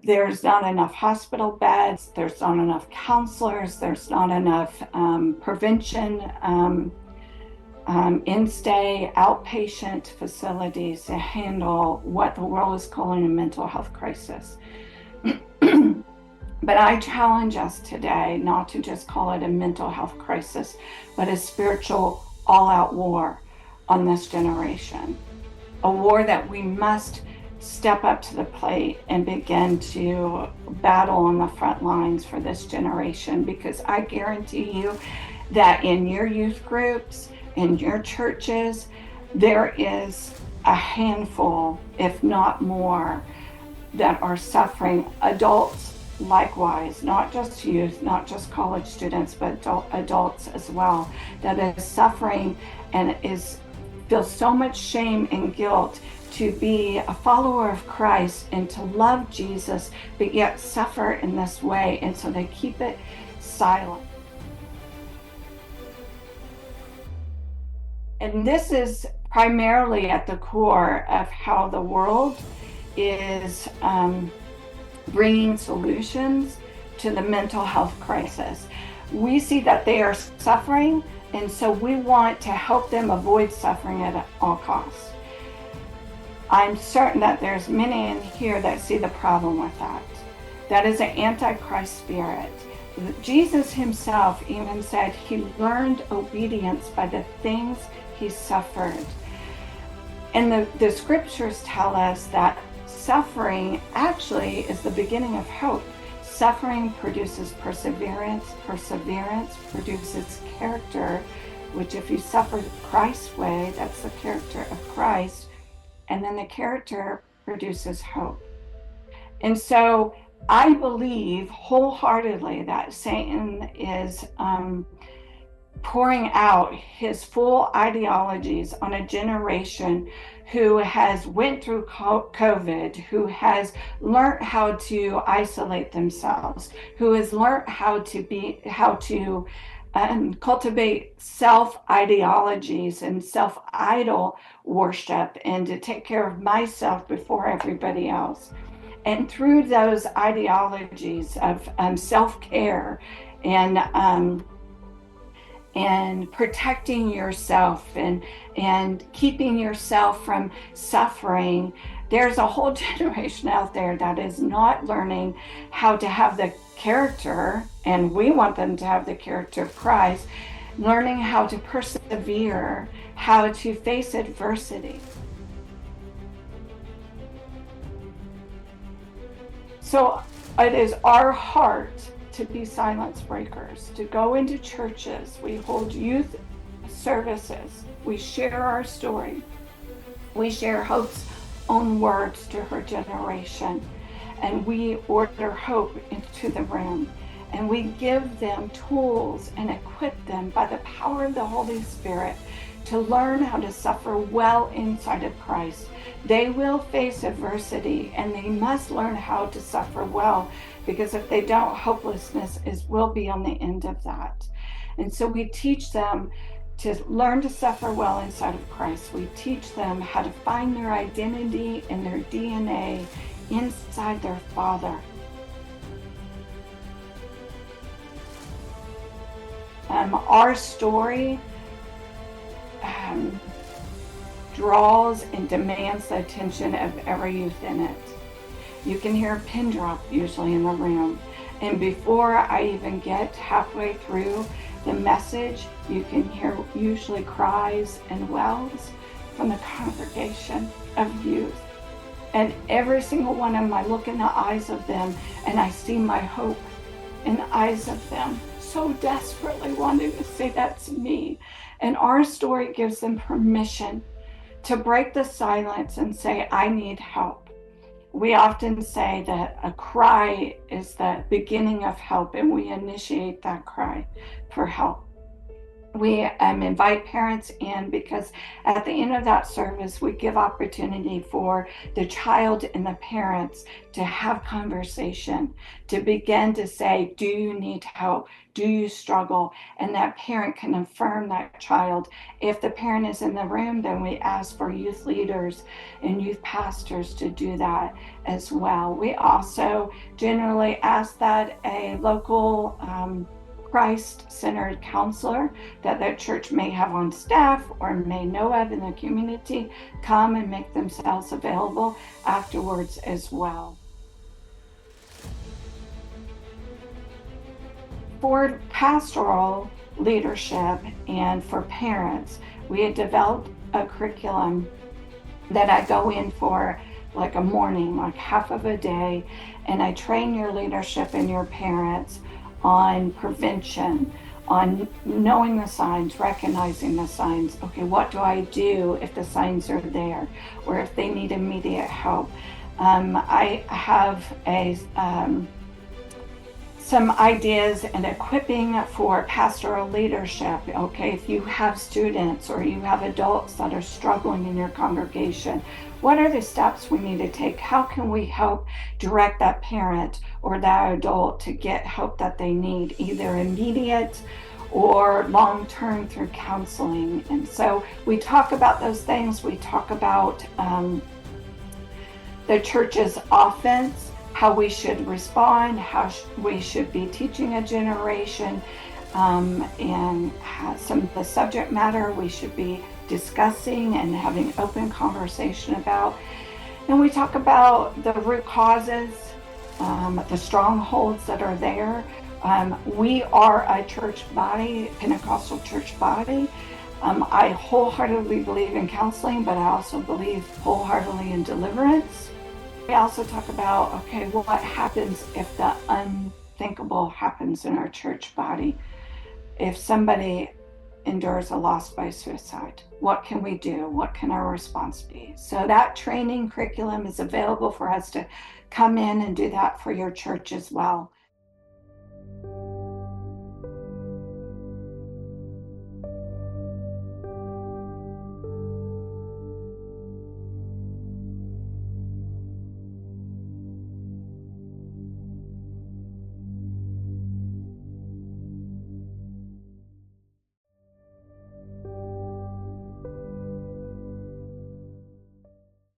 There's not enough hospital beds, there's not enough counselors, there's not enough prevention, in-stay, outpatient facilities to handle what the world is calling a mental health crisis. But I challenge us today not to just call it a mental health crisis, but a spiritual all-out war on this generation. A war that we must step up to the plate and begin to battle on the front lines for this generation, because I guarantee you that in your youth groups, in your churches, there is a handful, if not more, that are suffering. Adults likewise, not just youth, not just college students, but adults as well, that is suffering and feels so much shame and guilt to be a follower of Christ and to love Jesus, but yet suffer in this way. And so they keep it silent. And this is primarily at the core of how the world is bringing solutions to the mental health crisis. We see that they are suffering, and so we want to help them avoid suffering at all costs. I'm certain that there's many in here that see the problem with that. That is an antichrist spirit. Jesus himself even said he learned obedience by the things he suffered. And the scriptures tell us that suffering actually is the beginning of hope. Suffering produces perseverance. Perseverance produces character, which if you suffer Christ's way, that's the character of Christ. And then the character produces hope. And so I believe wholeheartedly that Satan is pouring out his full ideologies on a generation who has went through COVID, who has learned how to isolate themselves, who has learned how to cultivate self-ideologies and self-idol worship, and to take care of myself before everybody else. And through those ideologies of self-care and protecting yourself and keeping yourself from suffering, there's a whole generation out there that is not learning how to have the character, and we want them to have the character of Christ, learning how to persevere, how to face adversity. So it is our heart to be silence breakers, to go into churches. We hold youth services. We share our story. We share Hope's own words to her generation. And we order Hope into the room. And we give them tools and equip them by the power of the Holy Spirit to learn how to suffer well inside of Christ. They will face adversity, and they must learn how to suffer well, because if they don't, hopelessness will be on the end of that. And so we teach them to learn to suffer well inside of Christ. We teach them how to find their identity and their DNA inside their Father. Our story draws and demands the attention of every youth in it. You can hear a pin drop usually in the room. And before I even get halfway through the message, you can hear usually cries and wails from the congregation of youth. And every single one of them, I look in the eyes of them and I see my hope in the eyes of them, so desperately wanting to say that's me. And our story gives them permission to break the silence and say, I need help. We often say that a cry is the beginning of help, and we initiate that cry for help. we invite parents in, because at the end of that service, we give opportunity for the child and the parents to have conversation, to begin to say, do you need help? Do you struggle? And that parent can affirm that child. If the parent is in the room, then we ask for youth leaders and youth pastors to do that as well. We also generally ask that a local Christ-centered counselor that their church may have on staff or may know of in the community come and make themselves available afterwards as well. For pastoral leadership and for parents, we had developed a curriculum that I go in for like a morning, like half of a day, and I train your leadership and your parents on prevention, on knowing the signs, recognizing the signs. Okay, what do I do if the signs are there or if they need immediate help? I have some ideas and equipping for pastoral leadership. Okay, if you have students or you have adults that are struggling in your congregation, what are the steps we need to take? How can we help direct that parent or that adult to get help that they need, either immediate or long-term through counseling? And so we talk about those things. We talk about the church's offense, how we should respond, how we should be teaching a generation, and some of the subject matter we should be discussing and having open conversation about. And we talk about the root causes, the strongholds that are there. We are a church body, Pentecostal church body. I wholeheartedly believe in counseling, but I also believe wholeheartedly in deliverance. We also talk about, okay, well, what happens if the unthinkable happens in our church body? If somebody endures a loss by suicide, what can we do? What can our response be? So that training curriculum is available for us to come in and do that for your church as well.